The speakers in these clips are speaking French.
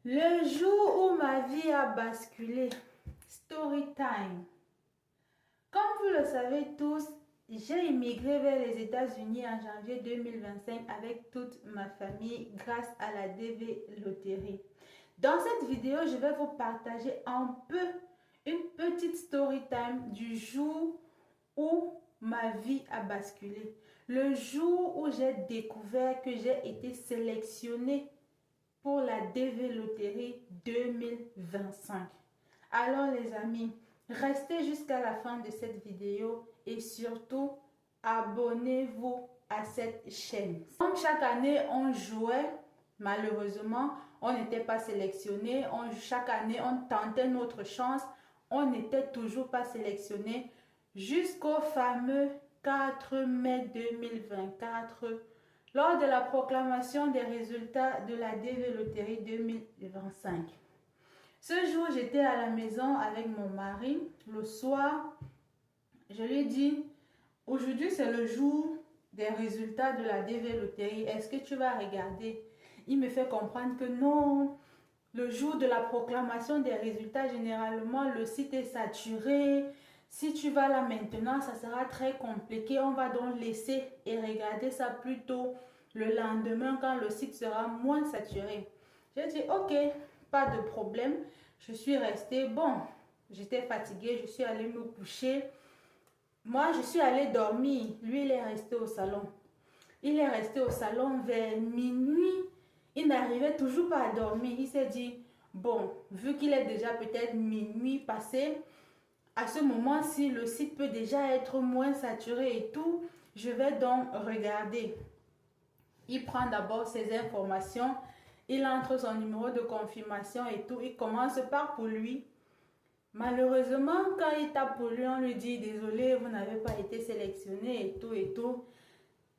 Le jour où ma vie a basculé, story time. Comme vous le savez tous, j'ai immigré vers les États-Unis en janvier 2025 avec toute ma famille grâce à la DV Loterie. Dans cette vidéo, je vais vous partager un peu une petite story time du jour où ma vie a basculé. Le jour où j'ai découvert que j'ai été sélectionnée pour la DV Loterie 2025. Alors les amis, restez jusqu'à la fin de cette vidéo et surtout abonnez-vous à cette chaîne. Comme chaque année on jouait, malheureusement on n'était pas sélectionné. Chaque année on tentait notre chance, on n'était toujours pas sélectionné jusqu'au fameux 4 mai 2024 lors de la proclamation des résultats de la DV Loterie 2025. Ce jour, j'étais à la maison avec mon mari. Le soir, je lui ai dit, aujourd'hui c'est le jour des résultats de la DV Loterie. Est-ce que tu vas regarder? Il me fait comprendre que non. Le jour de la proclamation des résultats, généralement, le site est saturé. Si tu vas là maintenant, ça sera très compliqué. On va donc laisser et regarder ça plutôt le lendemain quand le site sera moins saturé. J'ai dit, ok, pas de problème. Je suis restée, bon, j'étais fatiguée, je suis allée me coucher. Moi, je suis allée dormir. Lui, il est resté au salon. Il est resté au salon vers minuit. Il n'arrivait toujours pas à dormir. Il s'est dit, bon, vu qu'il est déjà peut-être minuit passé, à ce moment-ci, le site peut déjà être moins saturé et tout. Je vais donc regarder. Il prend d'abord ses informations. Il entre son numéro de confirmation et tout. Il commence par pour lui. Malheureusement, quand il tape pour lui, on lui dit, désolé, vous n'avez pas été sélectionné et tout et tout.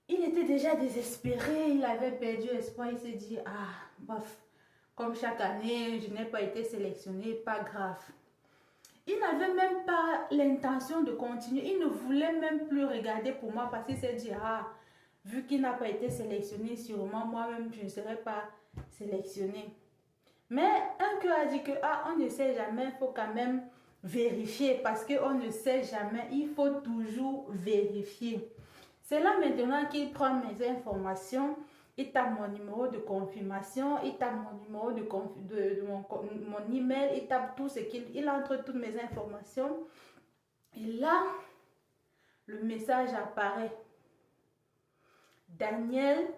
Il était déjà désespéré, il avait perdu espoir, il s'est dit, ah, bof, comme chaque année, je n'ai pas été sélectionné, pas grave. Il n'avait même pas l'intention de continuer, il ne voulait même plus regarder pour moi parce qu'il s'est dit, ah, vu qu'il n'a pas été sélectionné, sûrement moi-même, je ne serai pas sélectionné. Mais un cœur a dit que, ah, on ne sait jamais, il faut quand même vérifier parce qu'on ne sait jamais, il faut toujours vérifier. C'est là maintenant qu'il prend mes informations, il tape mon numéro de confirmation, il tape mon numéro mon email, il tape tout ce il entre toutes mes informations. Et là, le message apparaît. Daniel,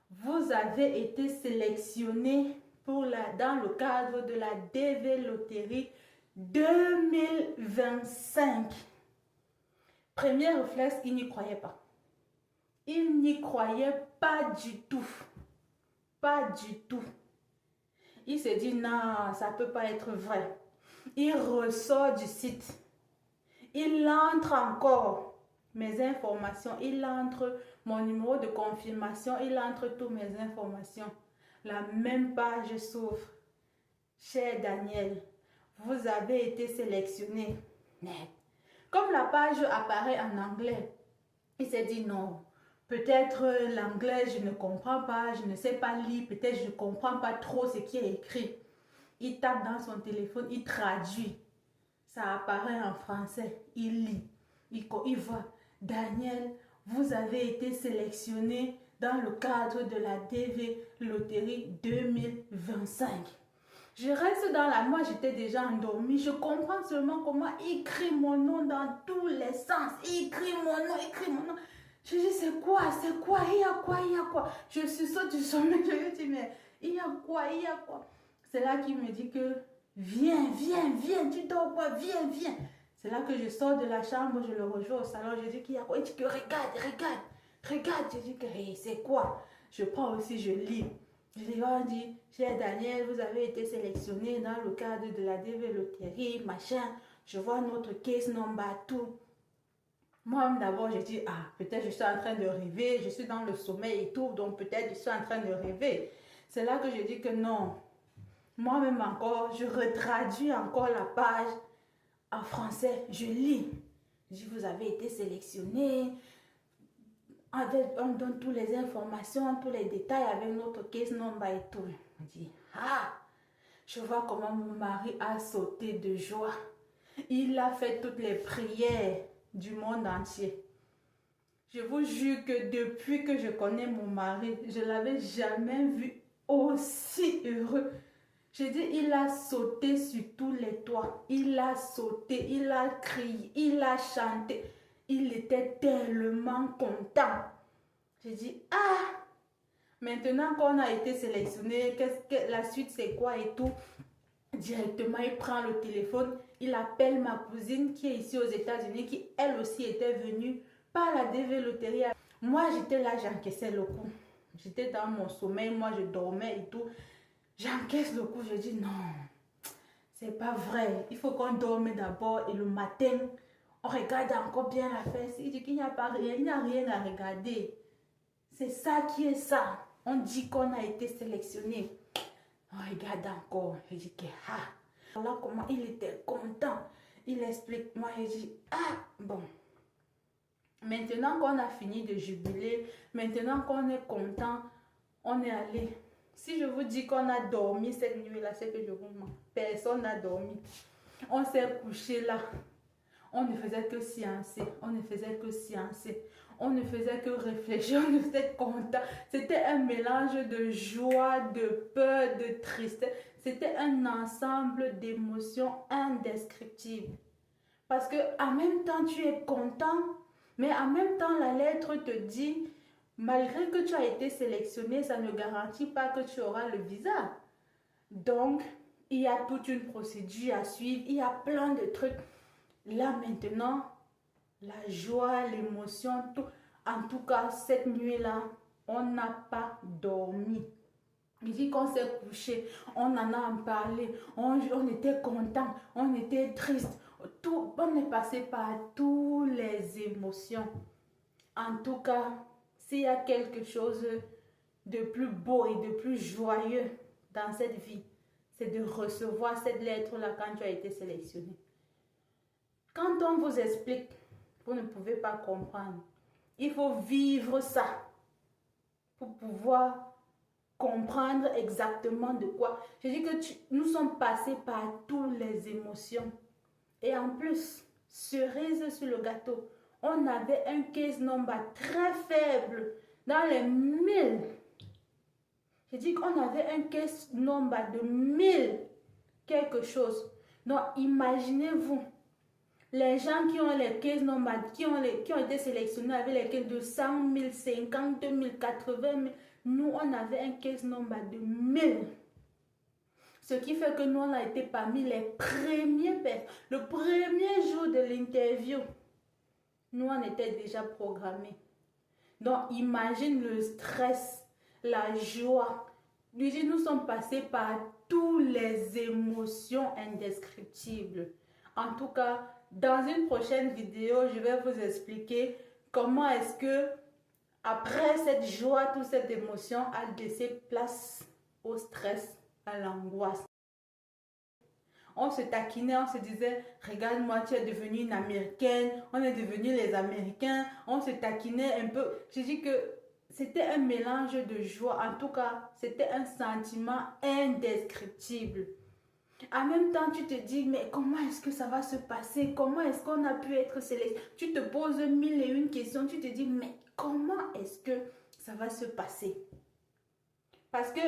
vous avez été sélectionné dans le cadre de la DV Loterie 2025. Premier réflexe, il n'y croyait pas. Il n'y croyait pas du tout. Pas du tout. Il se dit, non, ça ne peut pas être vrai. Il ressort du site. Il entre encore mes informations. Il entre mon numéro de confirmation. Il entre toutes mes informations. La même page s'ouvre. Cher Daniel, vous avez été sélectionné. Mais comme la page apparaît en anglais, il s'est dit non. Peut-être l'anglais, je ne comprends pas, je ne sais pas lire, peut-être je ne comprends pas trop ce qui est écrit. Il tape dans son téléphone, il traduit. Ça apparaît en français, il lit. Il voit, Daniel, vous avez été sélectionné dans le cadre de la DV Loterie 2025. Je reste dans la... Moi, j'étais déjà endormie. Je comprends seulement comment il écrit mon nom dans tous les sens. Il écrit mon nom, écrit mon nom. Je dis, c'est quoi, il y a quoi, il y a quoi. Je suis sortie du sommeil, je lui dis, mais il y a quoi, il y a quoi. C'est là qu'il me dit que, viens, tu dors quoi, viens. C'est là que je sors de la chambre, je le rejoins au salon, je dis qu'il y a quoi. Il dit que, regarde. Je dis que, hey, c'est quoi. Je prends aussi, je lis. Je lui ai dit, cher Daniel, vous avez été sélectionné dans le cadre de la DV Loterie, machin. Je vois notre case number, tout. Moi, d'abord, j'ai dit, ah, peut-être je suis en train de rêver, je suis dans le sommeil et tout, donc peut-être je suis en train de rêver. C'est là que je dis que non. Moi-même encore, je retraduis encore la page en français, je lis. Je dis, vous avez été sélectionné, on donne toutes les informations, tous les détails avec notre case number et tout. Je dis, ah, Je vois comment mon mari a sauté de joie. Il a fait toutes les prières du monde entier. Je vous jure que depuis que je connais mon mari, je ne l'avais jamais vu aussi heureux. Je dis, il a sauté sur tous les toits. Il a sauté, il a crié, il a chanté. Il était tellement content. Je dis, ah, maintenant qu'on a été sélectionné, la suite c'est quoi et tout. Directement, il prend le téléphone, il appelle ma cousine qui est ici aux États-Unis, qui elle aussi était venue par la DV Loterie. Moi, j'étais là, j'encaissais le coup. J'étais dans mon sommeil, moi je dormais et tout. J'encaisse le coup, je dis non, c'est pas vrai. Il faut qu'on dorme d'abord et le matin, on regarde encore bien la fête. Il dit qu'il n'y a pas rien, il n'y a rien à regarder. C'est ça qui est ça. On dit qu'on a été sélectionné. On regarde encore. Je dis que voilà comment il était content. Il explique moi, je dis ah bon. Maintenant qu'on a fini de jubiler, maintenant qu'on est content, on est allé. Si je vous dis qu'on a dormi cette nuit-là, c'est que je vous mens. Personne n'a dormi. On s'est couché là. On ne faisait que sciencer. On ne faisait que sciencer. On ne faisait que réfléchir. On était content. C'était un mélange de joie, de peur, de tristesse. C'était un ensemble d'émotions indescriptibles. Parce que en même temps, tu es content, mais en même temps, la lettre te dit, malgré que tu as été sélectionné, ça ne garantit pas que tu auras le visa. Donc, il y a toute une procédure à suivre, il y a plein de trucs. Là, maintenant, la joie, l'émotion, tout. En tout cas, cette nuit-là, on n'a pas dormi. Il dit qu'on s'est couché, on en a parlé, on était content, on était triste. Tout, on est passé par toutes les émotions. En tout cas, s'il y a quelque chose de plus beau et de plus joyeux dans cette vie, c'est de recevoir cette lettre-là quand tu as été sélectionné. Quand on vous explique, vous ne pouvez pas comprendre. Il faut vivre ça pour pouvoir comprendre exactement de quoi. Je dis que nous sommes passés par toutes les émotions. Et en plus, cerise sur le gâteau, on avait un case number très faible, dans les 1000. Je dis qu'on avait un case number de 1000 quelque chose. Donc, imaginez-vous, les gens qui ont les case number, qui ont été sélectionnés avec les cases de 100 000, 50 000, 80 000, nous, on avait un case number de 1000. Ce qui fait que nous, on a été parmi les premiers personnes. Le premier jour de l'interview, nous, on était déjà programmés. Donc, imagine le stress, la joie. Nous sommes passés par toutes les émotions indescriptibles. En tout cas, dans une prochaine vidéo, je vais vous expliquer comment est-ce que, après cette joie, toute cette émotion a laissé place au stress, à l'angoisse. On se taquinait, on se disait, regarde-moi, tu es devenue une Américaine, on est devenus les Américains, on se taquinait un peu. Je dis que c'était un mélange de joie, en tout cas, c'était un sentiment indescriptible. En même temps, tu te dis, mais comment est-ce que ça va se passer? Comment est-ce qu'on a pu être sélectionné? Tu te poses 1001 questions, tu te dis, mais comment est-ce que ça va se passer? Parce que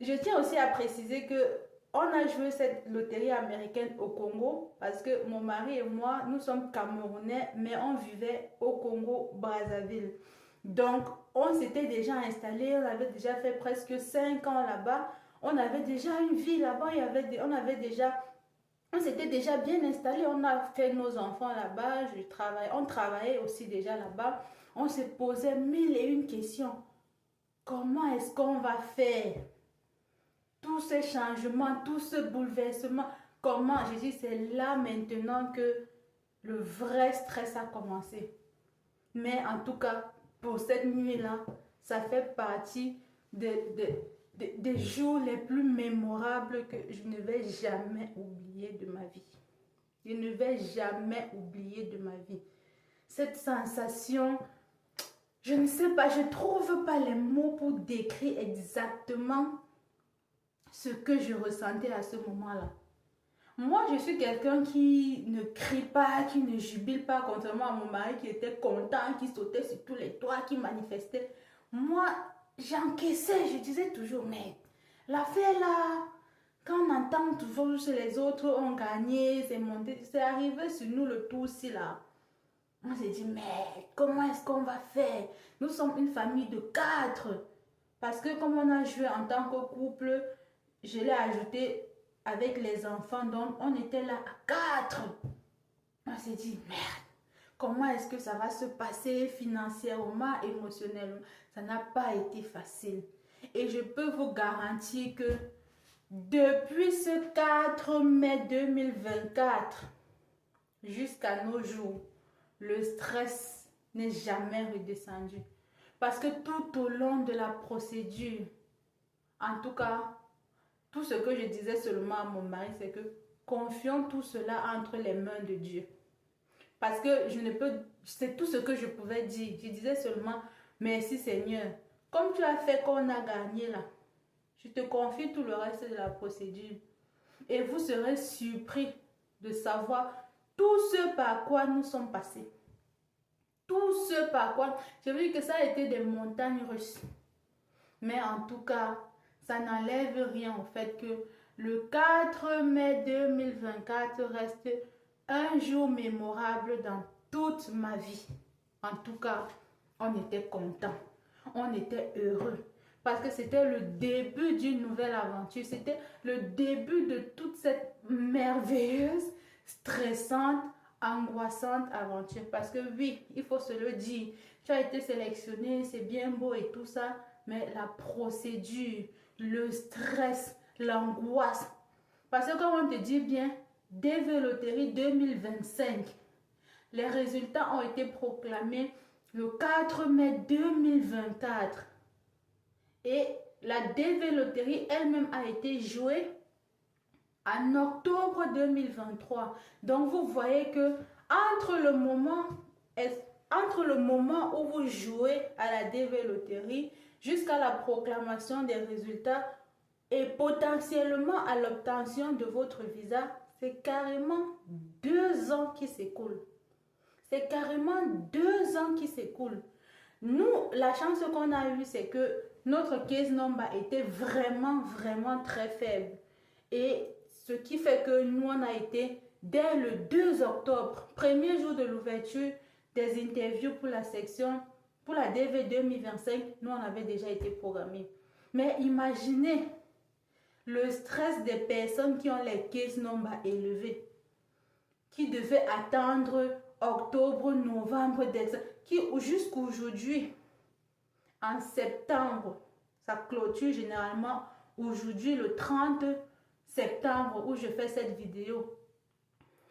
je tiens aussi à préciser que on a joué cette loterie américaine au Congo parce que mon mari et moi, nous sommes Camerounais, mais on vivait au Congo-Brazzaville. Donc, on s'était déjà installé, on avait déjà fait presque 5 ans là-bas. On avait déjà une vie là-bas, on s'était déjà bien installé, on a fait nos enfants là-bas, on travaillait aussi déjà là-bas. On se posait 1001 questions. Comment est-ce qu'on va faire? Tous ces changements, tout ce bouleversement, comment? Je dis, c'est là maintenant que le vrai stress a commencé. Mais en tout cas, pour cette nuit-là, ça fait partie des jours les plus mémorables que je ne vais jamais oublier de ma vie. Je ne vais jamais oublier de ma vie. Cette sensation, je ne sais pas, je ne trouve pas les mots pour décrire exactement ce que je ressentais à ce moment-là. Moi, je suis quelqu'un qui ne crie pas, qui ne jubile pas, contrairement à mon mari qui était content, qui sautait sur tous les toits, qui manifestait. Moi, j'encaissais, je disais toujours, mais l'affaire là, quand on entend toujours chez les autres ont gagné, c'est monté, c'est arrivé sur nous le tout aussi là. On s'est dit, mais comment est-ce qu'on va faire? Nous sommes une famille de 4. Parce que comme on a joué en tant que couple, je l'ai ajouté avec les enfants, donc on était là à 4. On s'est dit, merde, comment est-ce que ça va se passer financièrement, émotionnellement? Ça n'a pas été facile. Et je peux vous garantir que depuis ce 4 mai 2024 jusqu'à nos jours, le stress n'est jamais redescendu. Parce que tout au long de la procédure, en tout cas, tout ce que je disais seulement à mon mari, c'est que confions tout cela entre les mains de Dieu. Parce que je ne peux, c'est tout ce que je pouvais dire. Je disais seulement, merci Seigneur. Comme tu as fait qu'on a gagné là, je te confie tout le reste de la procédure. Et vous serez surpris de savoir tout ce par quoi nous sommes passés. Tout ce par quoi, je veux dire que ça a été des montagnes russes. Mais en tout cas, ça n'enlève rien au fait que le 4 mai 2024 reste un jour mémorable dans toute ma vie. En tout cas, on était contents, on était heureux. Parce que c'était le début d'une nouvelle aventure. C'était le début de toute cette merveilleuse, stressante, angoissante aventure. Parce que oui, il faut se le dire, tu as été sélectionné, c'est bien beau et tout ça, mais la procédure, le stress, l'angoisse. Parce que comme on te dit bien, DV Loterie 2025, les résultats ont été proclamés le 4 mai 2024. Et la DV Loterie elle-même a été jouée en octobre 2023. Donc vous voyez que entre le moment où vous jouez à la DV Loterie jusqu'à la proclamation des résultats et potentiellement à l'obtention de votre visa, c'est carrément 2 ans qui s'écoulent. C'est carrément 2 ans qui s'écoulent. Nous, la chance qu'on a eue, c'est que notre case number était vraiment très faible. Et ce qui fait que nous, on a été, dès le 2 octobre, premier jour de l'ouverture des interviews pour la section, pour la DV 2025, nous, on avait déjà été programmés. Mais imaginez le stress des personnes qui ont les case numbers élevés, qui devaient attendre octobre, novembre, décembre, qui jusqu'aujourd'hui, en septembre, ça clôture généralement aujourd'hui le 30 septembre où je fais cette vidéo,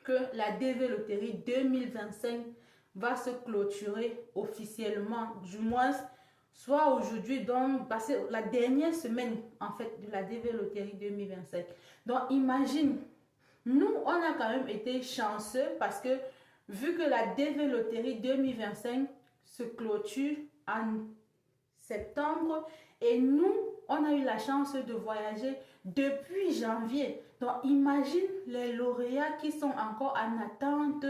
que la DV Loterie 2025 va se clôturer officiellement, du moins soit aujourd'hui, donc passer la dernière semaine en fait de la DV Loterie 2025. Donc imagine, nous on a quand même été chanceux parce que vu que la DV Loterie 2025 se clôture en septembre et nous on a eu la chance de voyager depuis janvier. Donc imagine les lauréats qui sont encore en attente,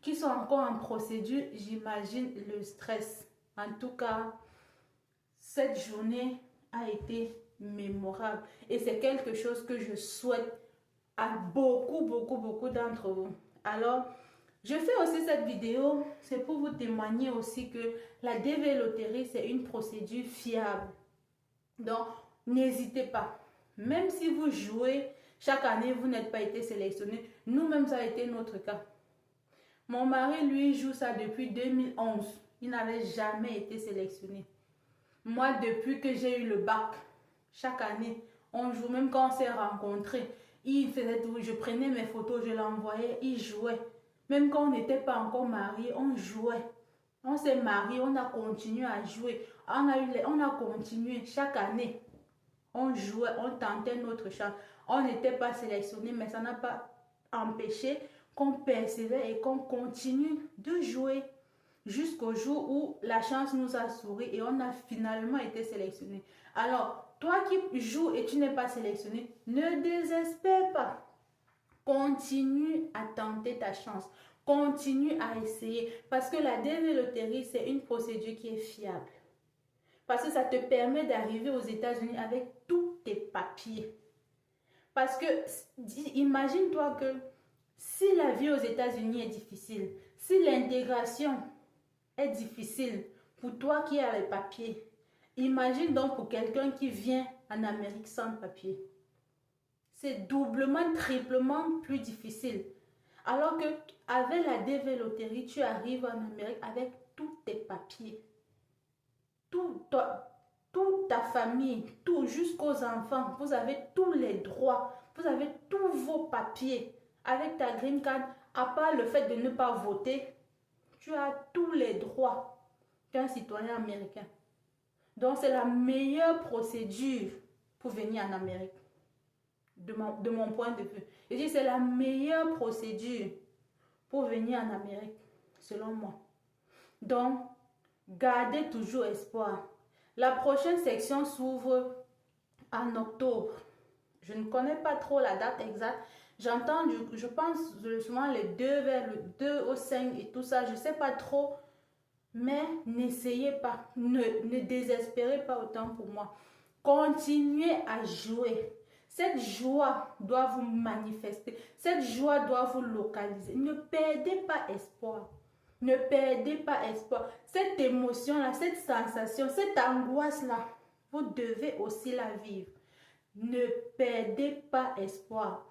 qui sont encore en procédure, j'imagine le stress. En tout cas, cette journée a été mémorable et c'est quelque chose que je souhaite à beaucoup d'entre vous. Alors, je fais aussi cette vidéo, c'est pour vous témoigner aussi que la DV Loterie, c'est une procédure fiable. Donc, n'hésitez pas. Même si vous jouez, chaque année, vous n'êtes pas été sélectionné. Nous-mêmes, ça a été notre cas. Mon mari, lui, joue ça depuis 2011. Il n'avait jamais été sélectionné. Moi, depuis que j'ai eu le bac, chaque année, on joue. Même quand on s'est rencontrés, il faisait tout. Je prenais mes photos, je l'envoyais, il jouait. Même quand on n'était pas encore mariés, on jouait. On s'est mariés, on a continué à jouer. On a continué chaque année. On jouait, on tentait notre chance. On n'était pas sélectionné, mais ça n'a pas empêché qu'on persévère et qu'on continue de jouer jusqu'au jour où la chance nous a souri et on a finalement été sélectionné. Alors, toi qui joues et tu n'es pas sélectionné, ne désespère pas. Continue à tenter ta chance. Continue à essayer. Parce que la DV Loterie, c'est une procédure qui est fiable. Parce que ça te permet d'arriver aux États-Unis avec tous tes papiers. Parce que, imagine-toi que si la vie aux États-Unis est difficile, si l'intégration est difficile pour toi qui as les papiers, imagine donc pour quelqu'un qui vient en Amérique sans papier. C'est doublement, triplement plus difficile. Alors que avec la DV Loterie, tu arrives en Amérique avec tous tes papiers. Toute ta famille, tout jusqu'aux enfants, vous avez tous les droits, vous avez tous vos papiers. Avec ta green card, à part le fait de ne pas voter, tu as tous les droits qu'un citoyen américain. Donc c'est la meilleure procédure pour venir en Amérique, de mon point de vue. Je dis c'est la meilleure procédure pour venir en Amérique, selon moi. Donc, gardez toujours espoir. La prochaine section s'ouvre en octobre. Je ne connais pas trop la date exacte. J'entends, je pense souvent les 2 vers le 2 au 5 et tout ça. Je ne sais pas trop. Mais n'essayez pas. Ne désespérez pas autant pour moi. Continuez à jouer. Cette joie doit vous manifester. Cette joie doit vous localiser. Ne perdez pas espoir. Ne perdez pas espoir. Cette émotion-là, cette sensation, cette angoisse-là, vous devez aussi la vivre. Ne perdez pas espoir.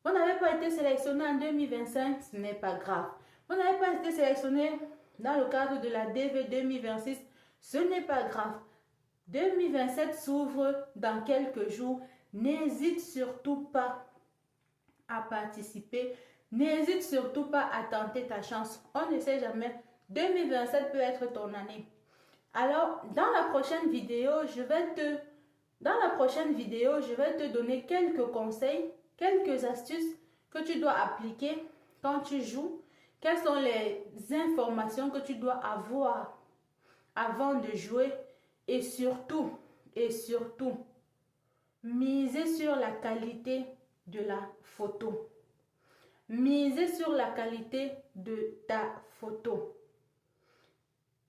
Vous n'avez pas été sélectionné en 2025, ce n'est pas grave. Vous n'avez pas été sélectionné dans le cadre de la DV 2026, ce n'est pas grave. 2027 s'ouvre dans quelques jours. N'hésite surtout pas à participer. N'hésite surtout pas à tenter ta chance. On ne sait jamais. 2027 peut être ton année. Alors, dans la prochaine vidéo, je vais te donner quelques conseils, quelques astuces que tu dois appliquer quand tu joues. Quelles sont les informations que tu dois avoir avant de jouer et surtout, miser sur la qualité de la photo. Misez sur la qualité de ta photo.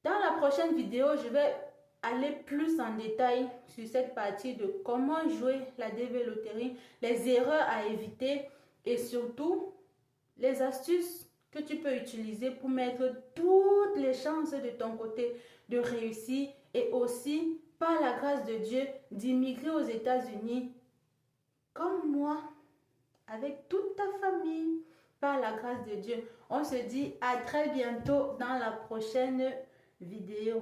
Dans la prochaine vidéo, je vais aller plus en détail sur cette partie de comment jouer la DV Loterie, les erreurs à éviter et surtout les astuces que tu peux utiliser pour mettre toutes les chances de ton côté de réussir et aussi, par la grâce de Dieu, d'immigrer aux États-Unis comme moi, avec toute ta famille, par la grâce de Dieu. On se dit à très bientôt dans la prochaine vidéo.